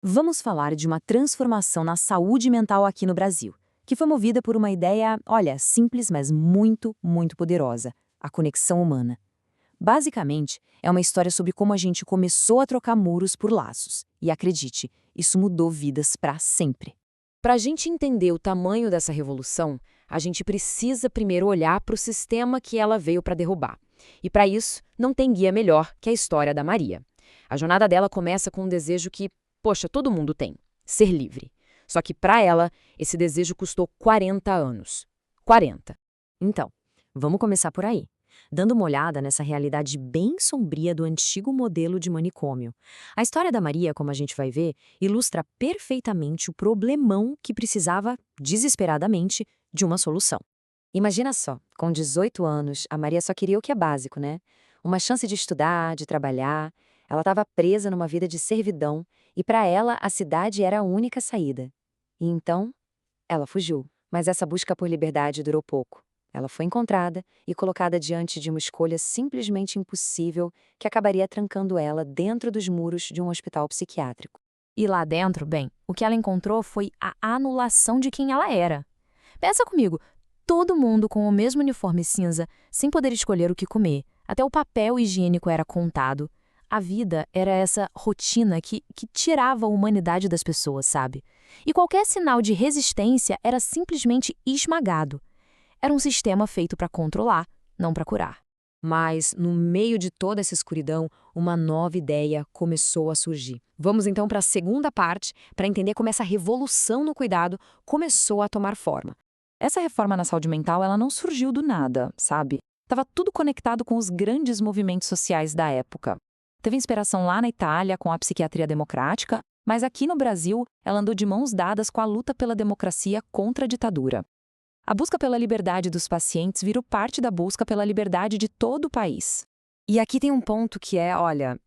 Vamos falar de uma transformação na saúde mental aqui no Brasil, que foi movida por uma ideia, olha, simples, mas muito, muito poderosa: a conexão humana. Basicamente, é uma história sobre como a gente começou a trocar muros por laços. E acredite, isso mudou vidas para sempre. Para a gente entender o tamanho dessa revolução, a gente precisa primeiro olhar para o sistema que ela veio para derrubar. E para isso, não tem guia melhor que a história da Maria. A jornada dela começa com um desejo que, poxa, todo mundo tem: ser livre. Só que para ela, esse desejo custou 40 anos. 40. Então, vamos começar por aí, dando uma olhada nessa realidade bem sombria do antigo modelo de manicômio. A história da Maria, como a gente vai ver, ilustra perfeitamente o problemão que precisava, desesperadamente, de uma solução. Imagina só, com 18 anos, a Maria só queria o que é básico, né? Uma chance de estudar, de trabalhar. Ela estava presa numa vida de servidão e para ela a cidade era a única saída. E então, ela fugiu. Mas essa busca por liberdade durou pouco. Ela foi encontrada e colocada diante de uma escolha simplesmente impossível que acabaria trancando ela dentro dos muros de um hospital psiquiátrico. E lá dentro, bem, o que ela encontrou foi a anulação de quem ela era. Pensa comigo, todo mundo com o mesmo uniforme cinza, sem poder escolher o que comer, até o papel higiênico era contado. A vida era essa rotina que tirava a humanidade das pessoas, sabe? E qualquer sinal de resistência era simplesmente esmagado. Era um sistema feito para controlar, não para curar. Mas, no meio de toda essa escuridão, uma nova ideia começou a surgir. Vamos então para a segunda parte, para entender como essa revolução no cuidado começou a tomar forma. Essa reforma na saúde mental, ela não surgiu do nada, sabe? Estava tudo conectado com os grandes movimentos sociais da época. Teve inspiração lá na Itália com a psiquiatria democrática, mas aqui no Brasil ela andou de mãos dadas com a luta pela democracia contra a ditadura. A busca pela liberdade dos pacientes virou parte da busca pela liberdade de todo o país. E aqui tem um ponto que é, olha,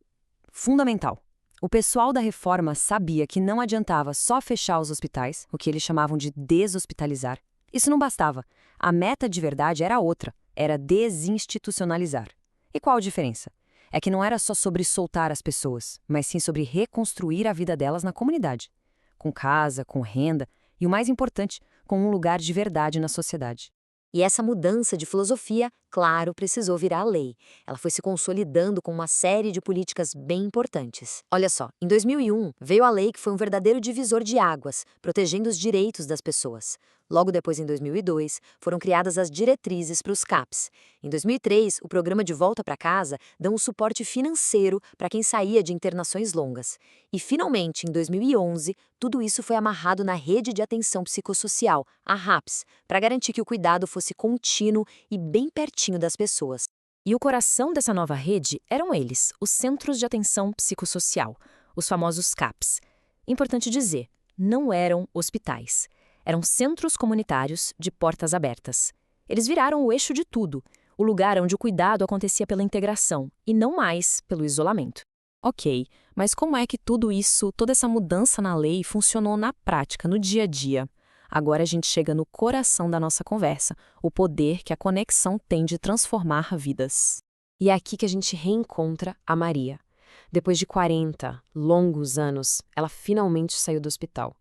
fundamental. O pessoal da reforma sabia que não adiantava só fechar os hospitais, o que eles chamavam de deshospitalizar. Isso não bastava. A meta de verdade era outra, era desinstitucionalizar. E qual a diferença? É que não era só sobre soltar as pessoas, mas sim sobre reconstruir a vida delas na comunidade. Com casa, com renda e, o mais importante, com um lugar de verdade na sociedade. E essa mudança de filosofia, claro, precisou virar lei. Ela foi se consolidando com uma série de políticas bem importantes. Olha só, em 2001 veio a lei que foi um verdadeiro divisor de águas, protegendo os direitos das pessoas. Logo depois, em 2002, foram criadas as diretrizes para os CAPs. Em 2003, o programa De Volta para Casa dá um suporte financeiro para quem saía de internações longas. E, finalmente, em 2011, tudo isso foi amarrado na Rede de Atenção Psicossocial, a RAPS, para garantir que o cuidado fosse contínuo e bem pertinho das pessoas. E o coração dessa nova rede eram eles, os Centros de Atenção Psicossocial, os famosos CAPs. Importante dizer, não eram hospitais. Eram centros comunitários de portas abertas. Eles viraram o eixo de tudo, o lugar onde o cuidado acontecia pela integração e não mais pelo isolamento. Ok, mas como é que tudo isso, toda essa mudança na lei funcionou na prática, no dia a dia? Agora a gente chega no coração da nossa conversa, o poder que a conexão tem de transformar vidas. E é aqui que a gente reencontra a Maria. Depois de 40 longos anos, ela finalmente saiu do hospital.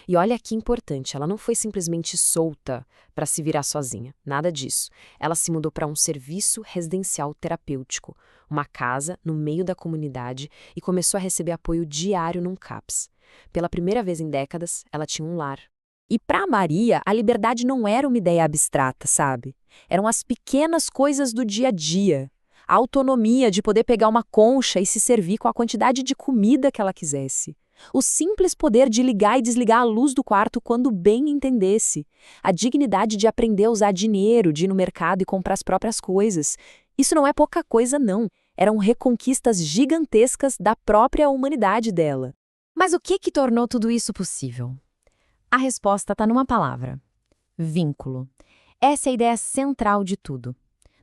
E olha que importante, ela não foi simplesmente solta para se virar sozinha, nada disso. Ela se mudou para um serviço residencial terapêutico, uma casa no meio da comunidade e começou a receber apoio diário num CAPS. Pela primeira vez em décadas, ela tinha um lar. E para Maria, a liberdade não era uma ideia abstrata, sabe? Eram as pequenas coisas do dia a dia. A autonomia de poder pegar uma concha e se servir com a quantidade de comida que ela quisesse. O simples poder de ligar e desligar a luz do quarto quando bem entendesse. A dignidade de aprender a usar dinheiro, de ir no mercado e comprar as próprias coisas. Isso não é pouca coisa, não. Eram reconquistas gigantescas da própria humanidade dela. Mas o que tornou tudo isso possível? A resposta está numa palavra: vínculo. Essa é a ideia central de tudo.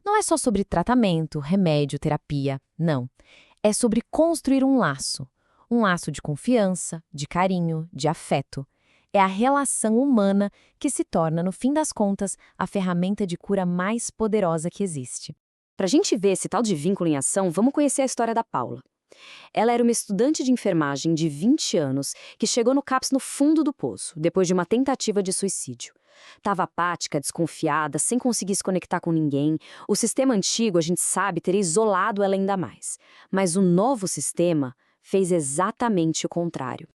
Não é só sobre tratamento, remédio, terapia, não. É sobre construir um laço. Um laço de confiança, de carinho, de afeto. É a relação humana que se torna, no fim das contas, a ferramenta de cura mais poderosa que existe. Para a gente ver esse tal de vínculo em ação, vamos conhecer a história da Paula. Ela era uma estudante de enfermagem de 20 anos que chegou no CAPS no fundo do poço, depois de uma tentativa de suicídio. Tava apática, desconfiada, sem conseguir se conectar com ninguém. O sistema antigo, a gente sabe, teria isolado ela ainda mais. Mas o novo sistema fez exatamente o contrário.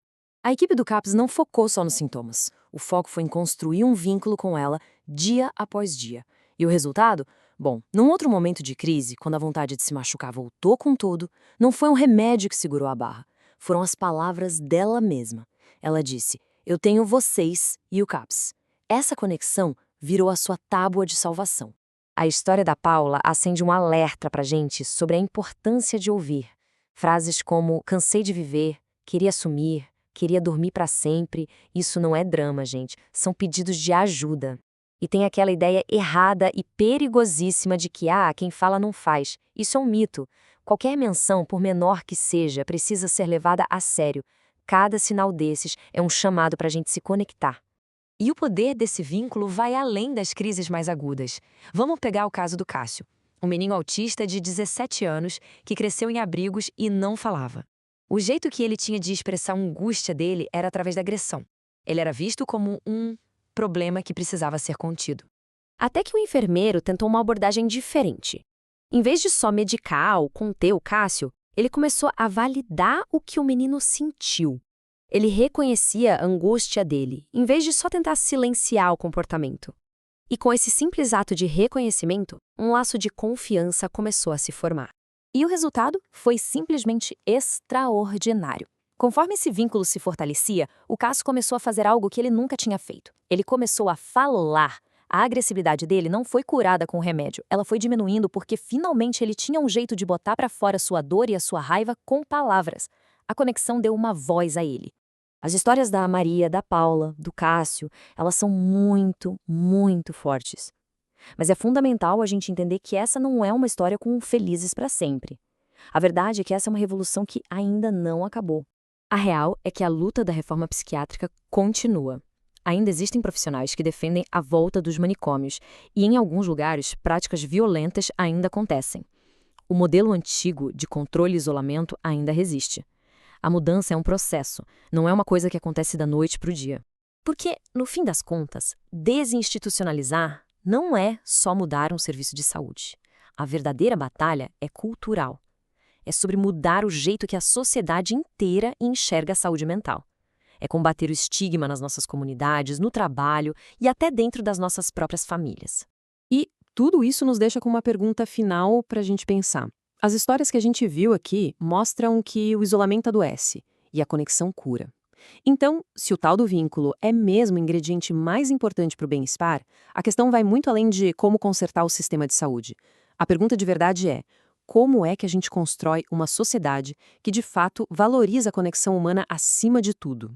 A equipe do CAPS não focou só nos sintomas. O foco foi em construir um vínculo com ela dia após dia. E o resultado? Bom, num outro momento de crise, quando a vontade de se machucar voltou com tudo, não foi um remédio que segurou a barra. Foram as palavras dela mesma. Ela disse: "Eu tenho vocês e o CAPS." Essa conexão virou a sua tábua de salvação. A história da Paula acende um alerta pra gente sobre a importância de ouvir. Frases como "cansei de viver", "queria sumir", "queria dormir pra sempre", isso não é drama, gente, são pedidos de ajuda. E tem aquela ideia errada e perigosíssima de que, quem fala não faz. Isso é um mito. Qualquer menção, por menor que seja, precisa ser levada a sério. Cada sinal desses é um chamado para a gente se conectar. E o poder desse vínculo vai além das crises mais agudas. Vamos pegar o caso do Cássio, um menino autista de 17 anos que cresceu em abrigos e não falava. O jeito que ele tinha de expressar a angústia dele era através da agressão. Ele era visto como um problema que precisava ser contido. Até que o enfermeiro tentou uma abordagem diferente. Em vez de só medicar ou conter o Cássio, ele começou a validar o que o menino sentiu. Ele reconhecia a angústia dele, em vez de só tentar silenciar o comportamento. E com esse simples ato de reconhecimento, um laço de confiança começou a se formar. E o resultado foi simplesmente extraordinário. Conforme esse vínculo se fortalecia, o Cássio começou a fazer algo que ele nunca tinha feito. Ele começou a falar. A agressividade dele não foi curada com o remédio, ela foi diminuindo porque finalmente ele tinha um jeito de botar pra fora sua dor e a sua raiva com palavras. A conexão deu uma voz a ele. As histórias da Maria, da Paula, do Cássio, elas são muito, muito fortes. Mas é fundamental a gente entender que essa não é uma história com felizes para sempre. A verdade é que essa é uma revolução que ainda não acabou. A real é que a luta da reforma psiquiátrica continua. Ainda existem profissionais que defendem a volta dos manicômios e, em alguns lugares, práticas violentas ainda acontecem. O modelo antigo de controle e isolamento ainda resiste. A mudança é um processo, não é uma coisa que acontece da noite para o dia. Porque, no fim das contas, desinstitucionalizar não é só mudar um serviço de saúde. A verdadeira batalha é cultural. É sobre mudar o jeito que a sociedade inteira enxerga a saúde mental. É combater o estigma nas nossas comunidades, no trabalho e até dentro das nossas próprias famílias. E tudo isso nos deixa com uma pergunta final para a gente pensar. As histórias que a gente viu aqui mostram que o isolamento adoece e a conexão cura. Então, se o tal do vínculo é mesmo o ingrediente mais importante para o bem-estar, a questão vai muito além de como consertar o sistema de saúde. A pergunta de verdade é: como é que a gente constrói uma sociedade que de fato valoriza a conexão humana acima de tudo?